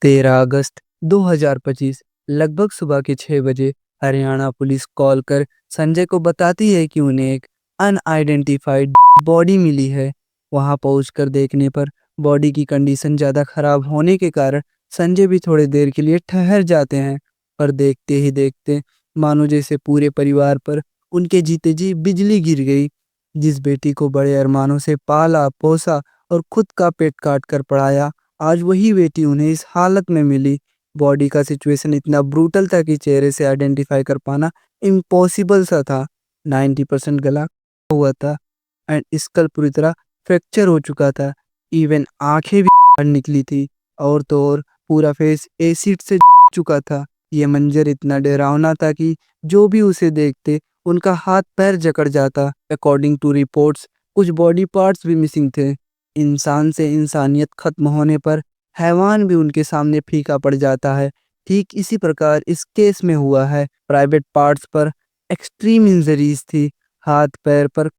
13 अगस्त 2025 लगभग सुबह के 6 बजे हरियाणा पुलिस कॉल कर संजय को बताती है कि उन्हें एक अनआइडेंटिफाइड बॉडी मिली है। वहां पहुंचकर देखने पर बॉडी की कंडीशन ज़्यादा खराब होने के कारण संजय भी थोड़ी देर के लिए ठहर जाते हैं। पर देखते ही देखते मानो जैसे पूरे परिवार पर उनके जीते जी बिजली गिर गई। जिस बेटी को बड़े अरमानों से पाला पोसा और खुद का पेट काट कर पढ़ाया, आज वही बेटी उन्हें इस हालत में मिली। बॉडी का सिचुएशन इतना ब्रूटल था कि चेहरे से आइडेंटिफाई कर पाना इम्पॉसिबल सा था। 90% गला हुआ था एंड स्कल पूरी तरह फ्रैक्चर हो चुका था। इवन आंखें भी बाहर निकली थी और तो और पूरा फेस एसिड से चुका था। ये मंजर इतना डरावना था कि जो भी उसे देखते उनका हाथ पैर जकड़ जाता। अकॉर्डिंग टू रिपोर्ट्स कुछ बॉडी पार्ट्स भी मिसिंग थे। इंसान से इंसानियत खत्म होने पर हैवान भी उनके सामने फीका पड़ जाता है। ठीक इसी प्रकार इस केस में हुआ है। प्राइवेट पार्ट्स पर एक्सट्रीम इंजरीज थी, हाथ पैर पर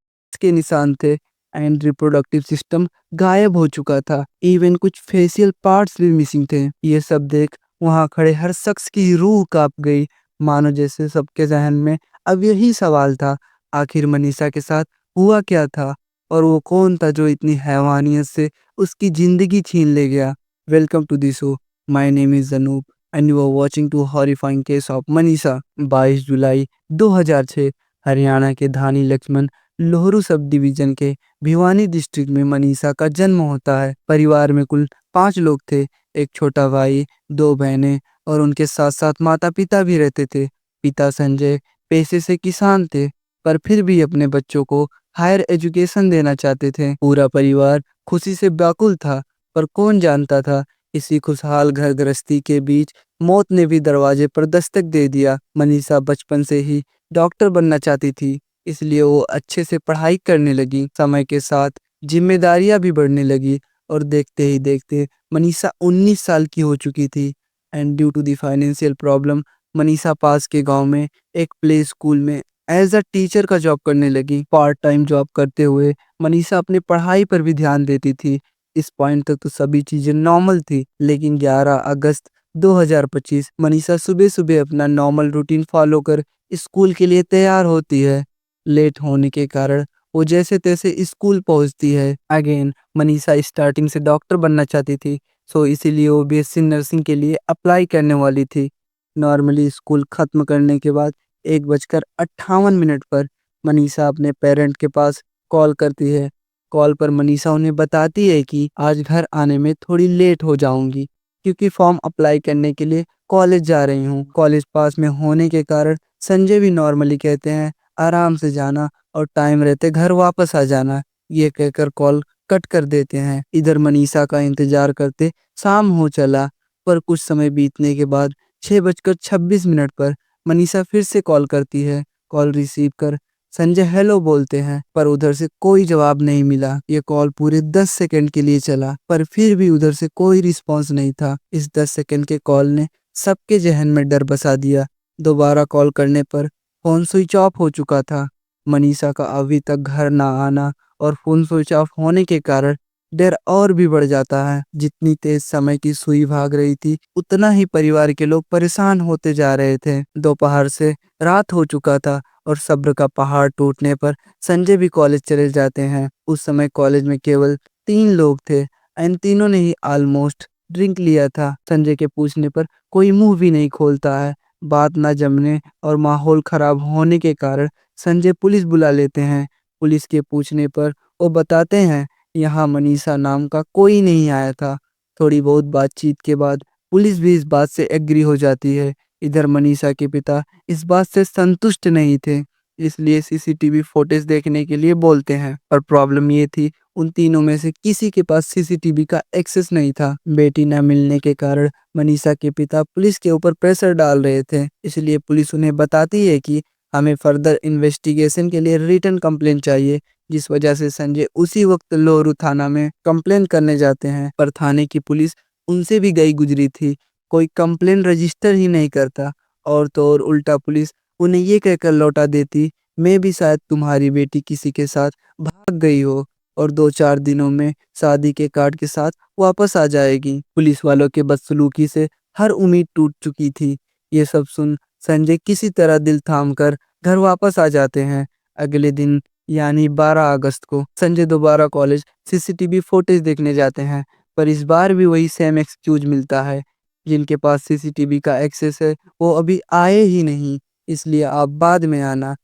के निशान थे एंड रिप्रोडक्टिव सिस्टम गायब हो चुका था। इवन कुछ फेशियल पार्ट्स भी मिसिंग थे। ये सब देख वहां खड़े हर शख्स की रूह कांप गई, मानो जैसे सबके जहन में अब यही सवाल था, आखिर मनीषा के साथ हुआ क्या था और वो कौन था जो इतनी हैवानियत से उसकी जिंदगी छीन ले गया। Welcome to the show. My name is Anoop and you are watching to horrifying case of Manisha. 22 जुलाई 2006 हरियाणा के धानी लक्ष्मण लोहरू सब डिवीजन के भिवानी डिस्ट्रिक्ट में मनीषा का जन्म होता है। परिवार में कुल 5 लोग थे, एक छोटा भाई, 2 बहनें और उनके साथ साथ माता पिता भी रहते थे। पिता संजय पेशे से किसान थे, पर फिर भी अपने बच्चों को हायर एजुकेशन देना चाहते थे। पूरा परिवार खुशी से व्याकुल था, पर कौन जानता था इसी खुशहाल घर गृहस्थी के बीच मौत ने भी दरवाजे पर दस्तक दे दिया। मनीषा बचपन से ही डॉक्टर बनना चाहती थी, इसलिए वो अच्छे से पढ़ाई करने लगी। समय के साथ जिम्मेदारियां भी बढ़ने लगी और देखते ही देखते मनीषा 19 साल की हो चुकी थी and due to the financial problem Manisha पास के गांव में एक प्ले स्कूल में एज अ टीचर का जॉब करने लगी। पार्ट टाइम जॉब करते हुए मनीषा अपनी पढ़ाई पर भी ध्यान देती थी। इस पॉइंट तक तो सभी चीजें नॉर्मल थी, लेकिन 11 अगस्त 2025 मनीषा सुबह सुबह अपना नॉर्मल रूटीन फॉलो कर स्कूल के लिए तैयार होती है। लेट होने के कारण वो जैसे तैसे स्कूल पहुंचती है। अगेन मनीषा स्टार्टिंग से डॉक्टर बनना चाहती थी, सो इसीलिए वो बीएससी नर्सिंग के लिए अप्लाई करने वाली थी। नॉर्मली स्कूल खत्म करने के बाद 1:58 पर मनीषा अपने पेरेंट के पास कॉल करती है। कॉल पर मनीषा उन्हें बताती है कि आज घर आने में थोड़ी लेट हो जाऊंगी क्योंकि फॉर्म अप्लाई करने के लिए कॉलेज जा रही हूँ। कॉलेज पास में होने के कारण संजय भी नॉर्मली कहते हैं आराम से जाना और टाइम रहते घर वापस आ जाना। ये कहकर कॉल कट कर देते हैं। इधर मनीषा का इंतजार करते शाम हो चला, पर कुछ समय बीतने के बाद 6:26 पर मनीषा फिर से कॉल करती है। कॉल रिसीव कर संजय हेलो बोलते हैं, पर उधर से कोई जवाब नहीं मिला। ये कॉल पूरे 10 सेकंड के लिए चला, पर फिर भी उधर से कोई रिस्पांस नहीं था। इस 10 सेकंड के कॉल ने सबके जहन में डर बसा दिया। दोबारा कॉल करने पर फोन स्विच ऑफ हो चुका था। मनीषा का अभी तक घर ना आना और फोन स्विच ऑफ होने के कारण डर और भी बढ़ जाता है। जितनी तेज समय की सुई भाग रही थी, उतना ही परिवार के लोग परेशान होते जा रहे थे। दोपहर से रात हो चुका था और सब्र का पहाड़ टूटने पर संजय भी कॉलेज चले जाते हैं। उस समय कॉलेज में केवल 3 लोग थे एंड तीनों ने ही ऑलमोस्ट ड्रिंक लिया था। संजय के पूछने पर कोई मुंह भी नहीं खोलता है। बात ना जमने और माहौल खराब होने के कारण संजय पुलिस बुला लेते हैं। पुलिस के पूछने पर वो बताते हैं यहाँ मनीषा नाम का कोई नहीं आया था। थोड़ी बहुत बातचीत के बाद पुलिस भी इस बात से एग्री हो जाती है। इधर मनीषा के पिता इस बात से संतुष्ट नहीं थे, इसलिए सीसीटीवी फुटेज देखने के लिए बोलते हैं। और प्रॉब्लम ये थी उन तीनों में से किसी के पास सीसीटीवी का एक्सेस नहीं था। बेटी न मिलने के कारण मनीषा के पिता पुलिस के ऊपर प्रेशर डाल रहे थे, इसलिए पुलिस उन्हें बताती है कि हमें फर्दर इन्वेस्टिगेशन के लिए रिटन कंप्लेंट चाहिए। जिस वजह से संजय उसी वक्त लोरू थाना में कंप्लेंट करने जाते हैं, पर थाने की पुलिस उनसे भी गई गुजरी थी, कोई कंप्लेंट रजिस्टर ही नहीं करता। और तो और उल्टा पुलिस उन्हें ये कहकर लौटा देती, मैं भी शायद तुम्हारी बेटी किसी के साथ भाग गई हो और 2-4 दिनों में शादी के कार्ड के साथ वापस आ जाएगी। पुलिस वालों के बदसलूकी से हर उम्मीद टूट चुकी थी। ये सब सुन संजय किसी तरह दिल थाम कर घर वापस आ जाते हैं। अगले दिन यानी 12 अगस्त को संजय दोबारा कॉलेज सीसीटीवी फुटेज देखने जाते हैं, पर इस बार भी वही सेम एक्सक्यूज मिलता है। जिनके पास सीसीटीवी का एक्सेस है वो अभी आए ही नहीं, इसलिए आप बाद में आना।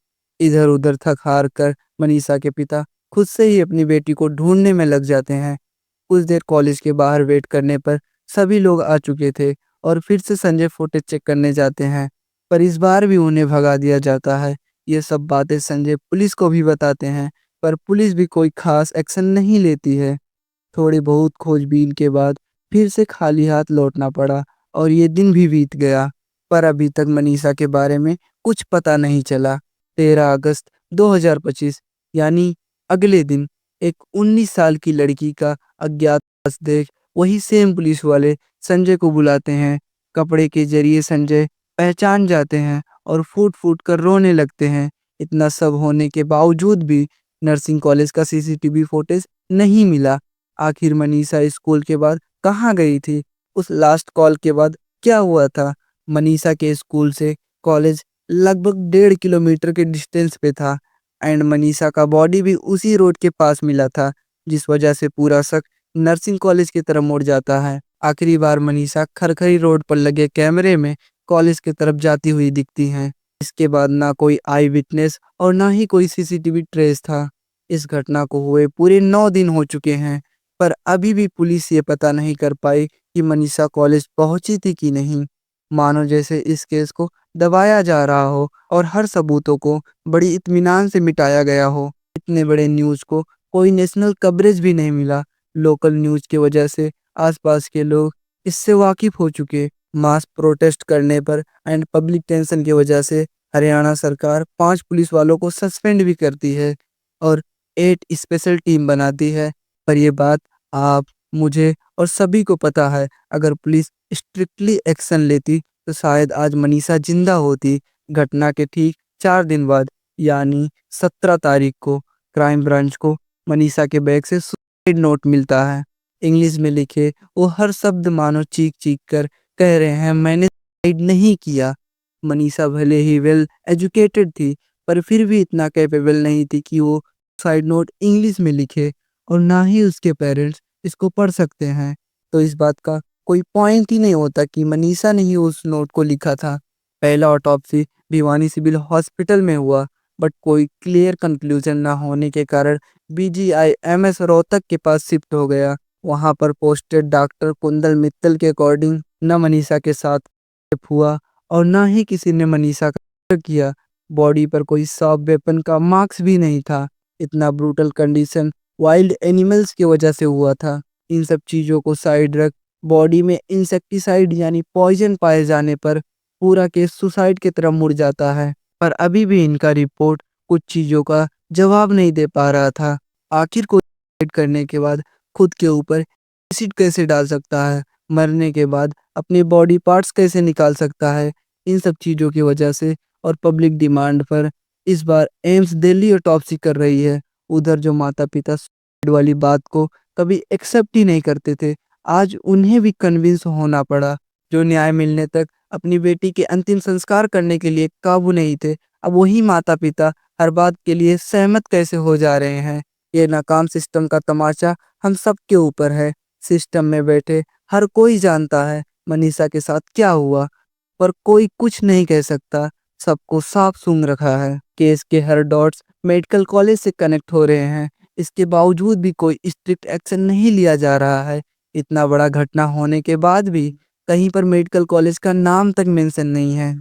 इधर उधर थक हार कर मनीषा के पिता खुद से ही अपनी बेटी को ढूंढने में लग जाते हैं। कुछ देर कॉलेज के बाहर वेट करने पर सभी लोग आ चुके थे और फिर से संजय फुटेज चेक करने जाते हैं, पर इस बार भी उन्हें भगा दिया जाता है। ये सब बातें संजय पुलिस को भी बताते हैं, पर पुलिस भी कोई खास एक्शन नहीं लेती है। थोड़ी बहुत खोजबीन के बाद फिर से खाली हाथ लौटना पड़ा और ये दिन भी बीत गया, पर अभी तक मनीषा के बारे में कुछ पता नहीं चला। 13 अगस्त 2025 यानी अगले दिन एक 19 साल की लड़की का अज्ञात लाश देख वही सेम पुलिस वाले संजय को बुलाते हैं। कपड़े के जरिए संजय पहचान जाते हैं और फूट फूट कर रोने लगते हैं। इतना सब होने के बावजूद भी नर्सिंग कॉलेज का सीसीटीवी फुटेज नहीं मिला। आखिर मनीषा स्कूल के बाद कहाँ गई थी? उस लास्ट कॉल के बाद क्या हुआ था? मनीषा के स्कूल से कॉलेज लगभग 1.5 किलोमीटर के डिस्टेंस पे था एंड मनीषा का बॉडी भी उसी रोड के पास मिला था, जिस वजह से पूरा शक नर्सिंग कॉलेज की तरफ मुड़ जाता है। आखिरी बार मनीषा खरखरी रोड पर लगे कैमरे में कॉलेज की तरफ जाती हुई दिखती हैं। इसके बाद ना कोई आई विटनेस और ना ही कोई सीसीटीवी ट्रेस था। इस घटना को हुए पूरे 9 दिन हो चुके हैं, पर अभी भी पुलिस ये पता नहीं कर पाई कि मनीषा कॉलेज पहुंची थी कि नहीं। मानो जैसे इस केस को दबाया जा रहा हो और हर सबूतों को बड़ी इत्मीनान से मिटाया गया हो। इतने बड़े न्यूज़ को कोई नेशनल कवरेज भी नहीं मिला। लोकल न्यूज़ की वजह से आसपास के लोग इससे वाकिफ हो चुके। मास प्रोटेस्ट करने पर एंड पब्लिक टेंशन की वजह से हरियाणा सरकार 5 पुलिस वालों को सस्पेंड भी करती है और 8 स्पेशल टीम बनाती है। पर ये बात आप, मुझे और सभी को पता है, अगर पुलिस स्ट्रिक्टली एक्शन लेती तो शायद आज मनीषा जिंदा होती। घटना के ठीक 4 दिन बाद यानी 17 तारीख को क्राइम ब्रांच को मनीषा के बैग से सुसाइड नोट मिलता है। इंग्लिश में लिखे वो हर शब्द मानो चीख चीख कर कह रहे हैं, मैंने सुसाइड नहीं किया। मनीषा भले ही वेल एजुकेटेड थी, पर फिर भी इतना कैपेबल नहीं थी कि वो सुसाइड नोट इंग्लिश में लिखे, और ना ही उसके पेरेंट्स इसको पढ़ सकते हैं। तो इस बात का कोई पॉइंट ही नहीं होता कि मनीषा ने ही उस नोट को लिखा था। पहला ऑटोप्सी भिवानी सिविल हॉस्पिटल में हुआ, बट कोई क्लियर कंक्लूजन ना होने के कारण BGIMS रोहतक के पास शिफ्ट हो गया। वहां पर पोस्टेड डॉक्टर कुंदल मित्तल के अकॉर्डिंग न मनीषा के साथ रेप हुआ और ना ही किसी ने मनीषा का जिक्र किया। बॉडी पर कोई शॉर्प वेपन का मार्क्स भी नहीं था। इतना ब्रूटल कंडीशन वाइल्ड एनिमल्स की वजह से हुआ था। इन सब चीज़ों को साइड रख बॉडी में इंसेक्टिसाइड यानी पॉइजन पाए जाने पर पूरा केस सुसाइड की तरफ मुड़ जाता है। पर अभी भी इनका रिपोर्ट कुछ चीज़ों का जवाब नहीं दे पा रहा था। आखिर कोई सुसाइड करने के बाद खुद के ऊपर एसिड कैसे डाल सकता है? मरने के बाद अपने बॉडी पार्ट्स कैसे निकाल सकता है? इन सब चीज़ों की वजह से और पब्लिक डिमांड पर इस बार एम्स दिल्ली ऑटोप्सी कर रही है। उधर जो माता पिता सुसाइड वाली बात को कभी एक्सेप्ट ही नहीं करते थे, आज उन्हें भी कन्विंस होना पड़ा। जो न्याय मिलने तक अपनी बेटी के अंतिम संस्कार करने के लिए काबू नहीं थे, अब वही माता पिता हर बात के लिए सहमत कैसे हो जा रहे हैं? ये नाकाम सिस्टम का तमाचा हम सब के ऊपर है। सिस्टम में बैठे हर कोई जानता है मनीषा के साथ क्या हुआ, पर कोई कुछ नहीं कह सकता। सबको साफ सूंघ रखा है। केस के हर डॉट्स मेडिकल कॉलेज से कनेक्ट हो रहे हैं, इसके बावजूद भी कोई स्ट्रिक्ट एक्शन नहीं लिया जा रहा है। इतना बड़ा घटना होने के बाद भी कहीं पर मेडिकल कॉलेज का नाम तक मेंशन नहीं है।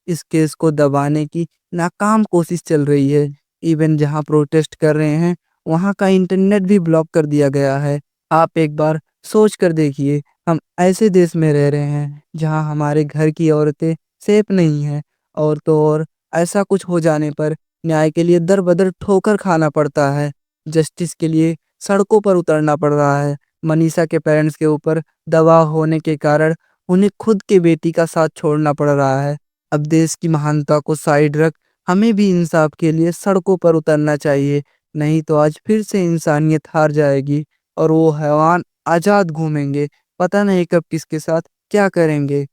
इस केस को दबाने की नाकाम कोशिश चल रही है। इवन जहां प्रोटेस्ट कर रहे हैं वहां का इंटरनेट भी ब्लॉक कर दिया गया है। आप एक बार सोच कर देखिए, हम ऐसे देश में रह रहे हैं जहां हमारे घर की औरतें सेफ नहीं हैं, और तो और ऐसा कुछ हो जाने पर न्याय के लिए दर बदर ठोकर खाना पड़ता है। जस्टिस के लिए सड़कों पर उतरना पड़ रहा है। मनीषा के पेरेंट्स के ऊपर दबाव होने के कारण उन्हें खुद के बेटी का साथ छोड़ना पड़ रहा है। अब देश की महानता को साइड रख हमें भी इंसाफ के लिए सड़कों पर उतरना चाहिए। नहीं तो आज फिर से इंसानियत हार जाएगी और वो हैवान आज़ाद घूमेंगे। पता नहीं कब किसके साथ क्या करेंगे।